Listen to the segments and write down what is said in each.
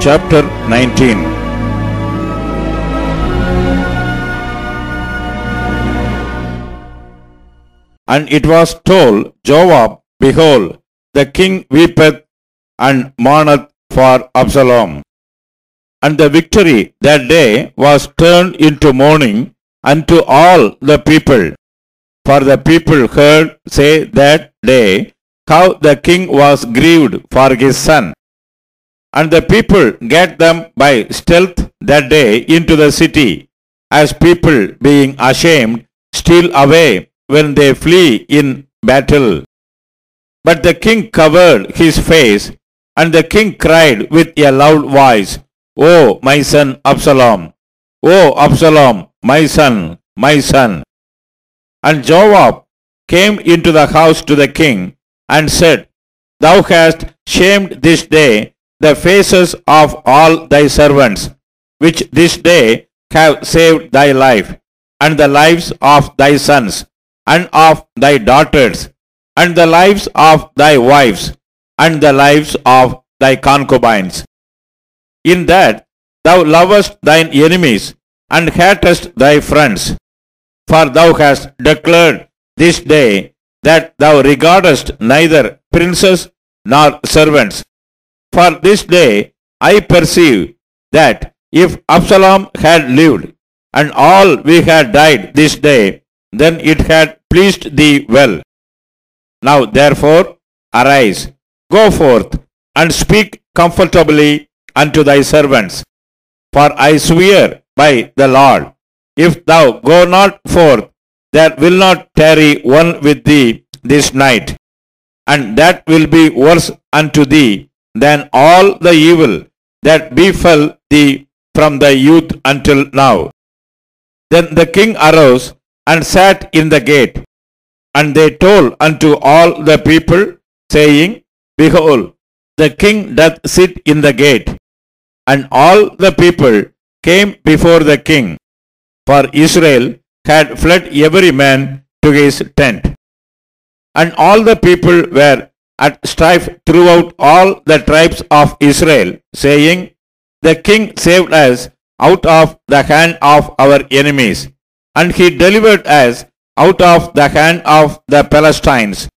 chapter 19. And it was told Joab, Behold, the king weepeth and mourneth for Absalom. And the victory that day was turned into mourning unto all the people. For the people heard say that day how the king was grieved for his son. And the people gat them by stealth that day into the city, as people being ashamed steal away when they flee in battle. But the king covered his face, and the king cried with a loud voice, O my son Absalom! O Absalom, my son, my son! And Joab came into the house to the king, and said, Thou hast shamed this day the faces of all thy servants, which this day have saved thy life, and the lives of thy sons, and of thy daughters, and the lives of thy wives, and the lives of thy concubines. In that thou lovest thine enemies, and hatest thy friends. For thou hast declared this day that thou regardest neither princes nor servants. For this day I perceive that if Absalom had lived, and all we had died this day, then it had pleased thee well. Now therefore arise, go forth, and speak comfortably unto thy servants. For I swear by the Lord, if thou go not forth, there will not tarry one with thee this night, and that will be worse unto thee than all the evil that befell thee from thy youth until now. Then the king arose and sat in the gate, and they told unto all the people, saying, Behold, the king doth sit in the gate. And all the people came before the king, for Israel had fled every man to his tent. And all the people were at strife throughout all the tribes of Israel, saying, The king saved us out of the hand of our enemies, and he delivered us out of the hand of the Philistines.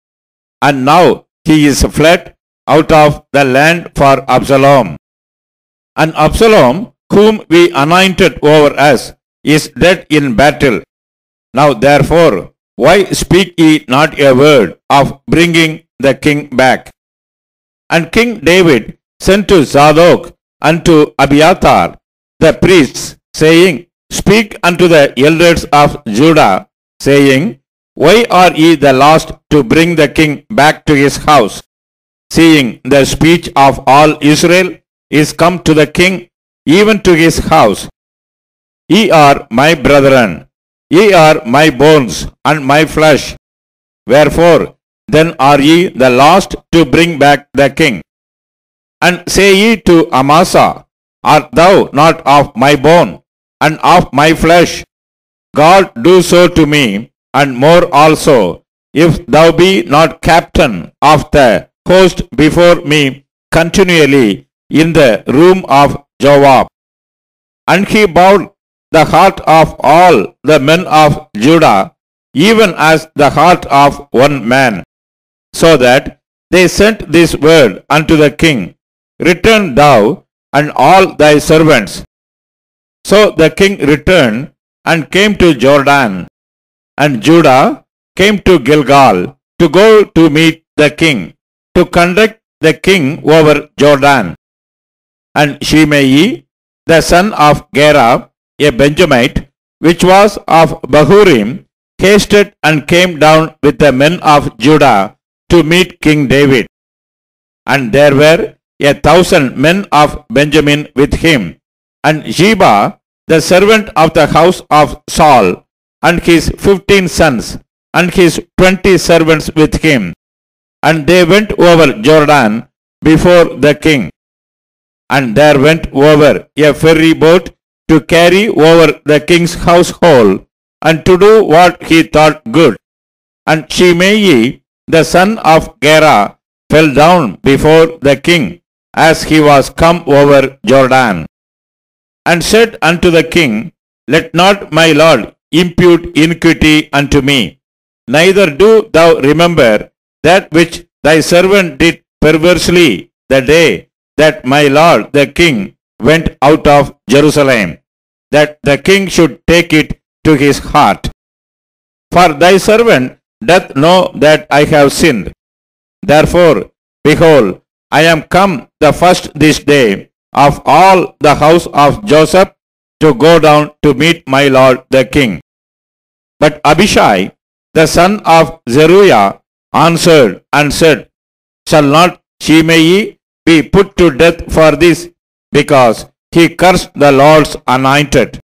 And now he is fled out of the land for Absalom. And Absalom, whom we anointed over us, is dead in battle. Now therefore, why speak ye not a word of bringing the king back? And King David sent to Zadok and to Abiathar, the priests, saying, Speak unto the elders of Judah, saying, Why are ye the last to bring the king back to his house, seeing the speech of all Israel is come to the king, even to his house? Ye are my brethren, ye are my bones and my flesh. Wherefore then are ye the last to bring back the king? And say ye to Amasa, Art thou not of my bone and of my flesh? God do so to me, and more also, if thou be not captain of the host before me continually in the room of Joab. And he bowed the heart of all the men of Judah, even as the heart of one man, so that they sent this word unto the king, Return thou and all thy servants. So the king returned and came to Jordan, and Judah came to Gilgal to go to meet the king, to conduct the king over Jordan. And Shimei, the son of Gera, a Benjamite, which was of Bahurim, hasted and came down with the men of Judah to meet King David. And there were 1,000 men of Benjamin with him, and Sheba, the servant of the house of Saul, and his 15 sons, and his 20 servants with him. And they went over Jordan before the king. And there went over a ferry boat to carry over the king's household, and to do what he thought good. And Shimei, the son of Gera, fell down before the king as he was come over Jordan, and said unto the king, Let not my lord impute iniquity unto me, neither do thou remember that which thy servant did perversely the day that my lord the king went out of Jerusalem, that the king should take it to his heart. For thy servant doth know that I have sinned. Therefore, behold, I am come the first this day of all the house of Joseph to go down to meet my lord the king. But Abishai, the son of Zeruiah, answered and said, Shall not Shimei be put to death for this, because he cursed the Lord's anointed?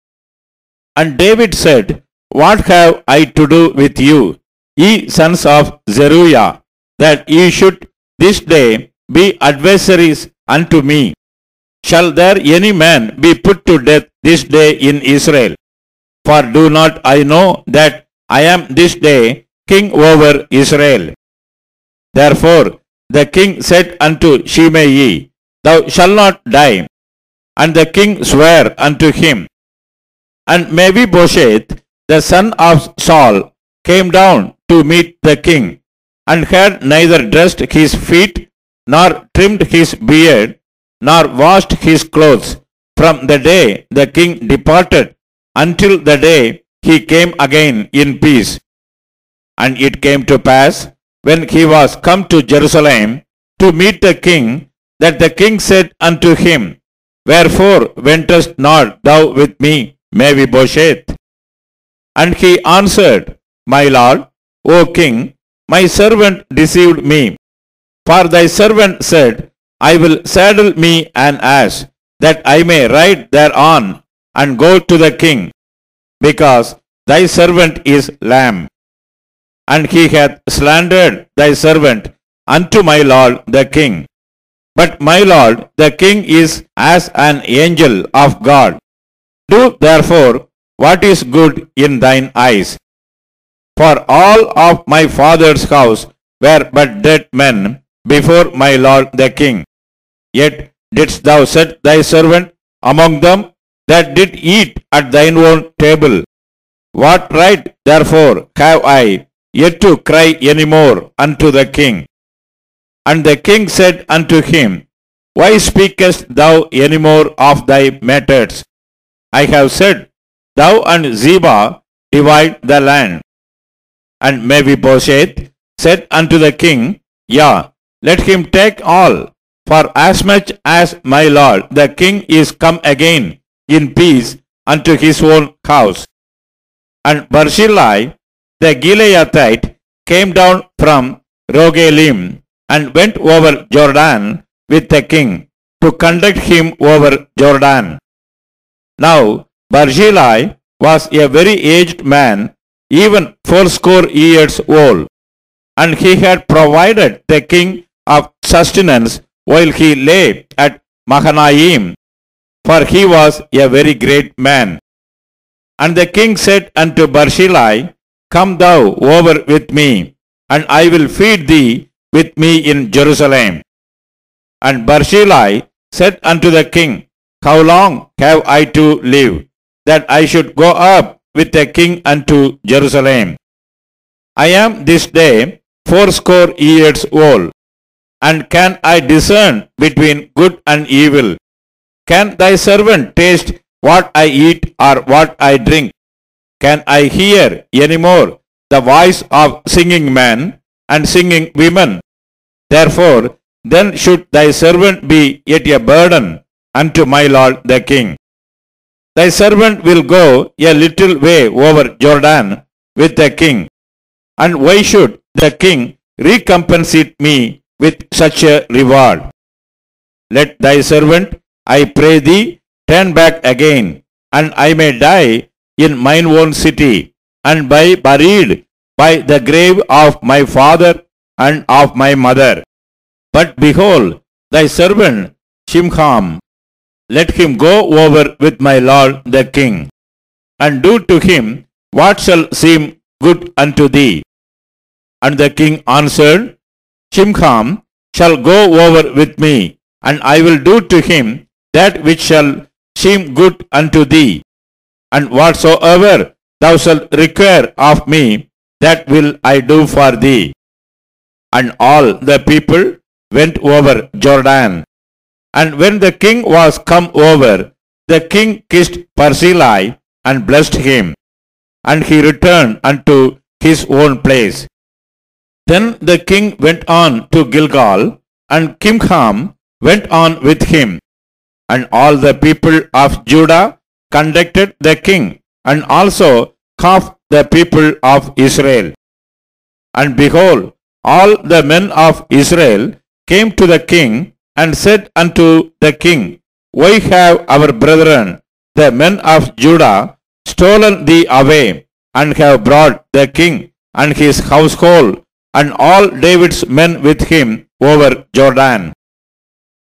And David said, What have I to do with you, ye sons of Zeruiah, that ye should this day be adversaries unto me? Shall there any man be put to death this day in Israel? For do not I know that I am this day king over Israel? Therefore the king said unto Shimei, Thou shalt not die. And the king sware unto him. And Mephibosheth, the son of Saul, came down to meet the king, and had neither dressed his feet, nor trimmed his beard, nor washed his clothes, from the day the king departed until the day he came again in peace. And it came to pass, when he was come to Jerusalem to meet the king, that the king said unto him, Wherefore wentest not thou with me, Mephibosheth? And he answered, My lord, O king, my servant deceived me. For thy servant said, I will saddle me an ass, that I may ride thereon, and go to the king, because thy servant is lame. And he hath slandered thy servant unto my lord the king. But my lord the king is as an angel of God. Do therefore what is good in thine eyes. For all of my father's house were but dead men before my lord the king. Yet didst thou set thy servant among them that did eat at thine own table. What right therefore have I yet to cry any more unto the king? And the king said unto him, Why speakest thou any more of thy matters? I have said, Thou and Ziba divide the land. And Mephibosheth said unto the king, Yea, let him take all, for as much as my lord the king is come again in peace unto his own house. And Barzillai the Gileadite came down from Rogelim, and went over Jordan with the king, to conduct him over Jordan. Now Barzillai was a very aged man, even 80 years old, and he had provided the king of sustenance while he lay at Mahanaim, for he was a very great man. And the king said unto Barzillai, Come thou over with me, and I will feed thee with me in Jerusalem. And Barzillai said unto the king, How long have I to live, that I should go up with the king unto Jerusalem? I am this day 80 years old, and can I discern between good and evil? Can thy servant taste what I eat or what I drink? Can I hear any more the voice of singing men and singing women? Therefore then should thy servant be yet a burden unto my lord the king. Thy servant will go a little way over Jordan with the king. And why should the king recompensate me with such a reward? Let thy servant, I pray thee, turn back again, and I may die in mine own city, and be buried by the grave of my father and of my mother. But behold, thy servant Shimham, let him go over with my lord the king, and do to him what shall seem good unto thee. And the king answered, Shimham shall go over with me, and I will do to him that which shall seem good unto thee. And whatsoever thou shalt require of me, that will I do for thee. And all the people went over Jordan. And when the king was come over, the king kissed Barzillai and blessed him, and he returned unto his own place. Then the king went on to Gilgal, and Kimham went on with him. And all the people of Judah conducted the king, and also half the people of Israel. And behold, all the men of Israel came to the king, and said unto the king, Why have our brethren, the men of Judah, stolen thee away, and have brought the king and his household, and all David's men with him over Jordan?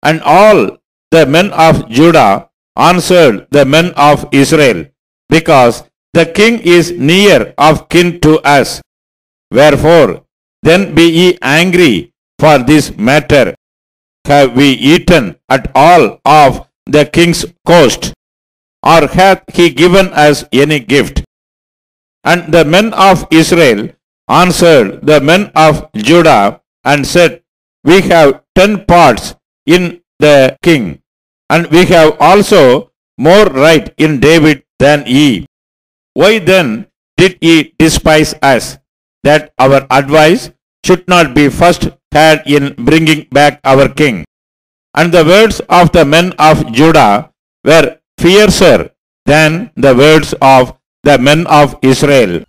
And all the men of Judah answered the men of Israel, Because the king is near of kin to us. Wherefore then be ye angry for this matter? Have we eaten at all of the king's coast, or hath he given us any gift? And the men of Israel answered the men of Judah, and said, We have 10 parts in the king, and we have also more right in David than ye. Why then did ye despise us, that our advice should not be first had in bringing back our king? And the words of the men of Judah were fiercer than the words of the men of Israel.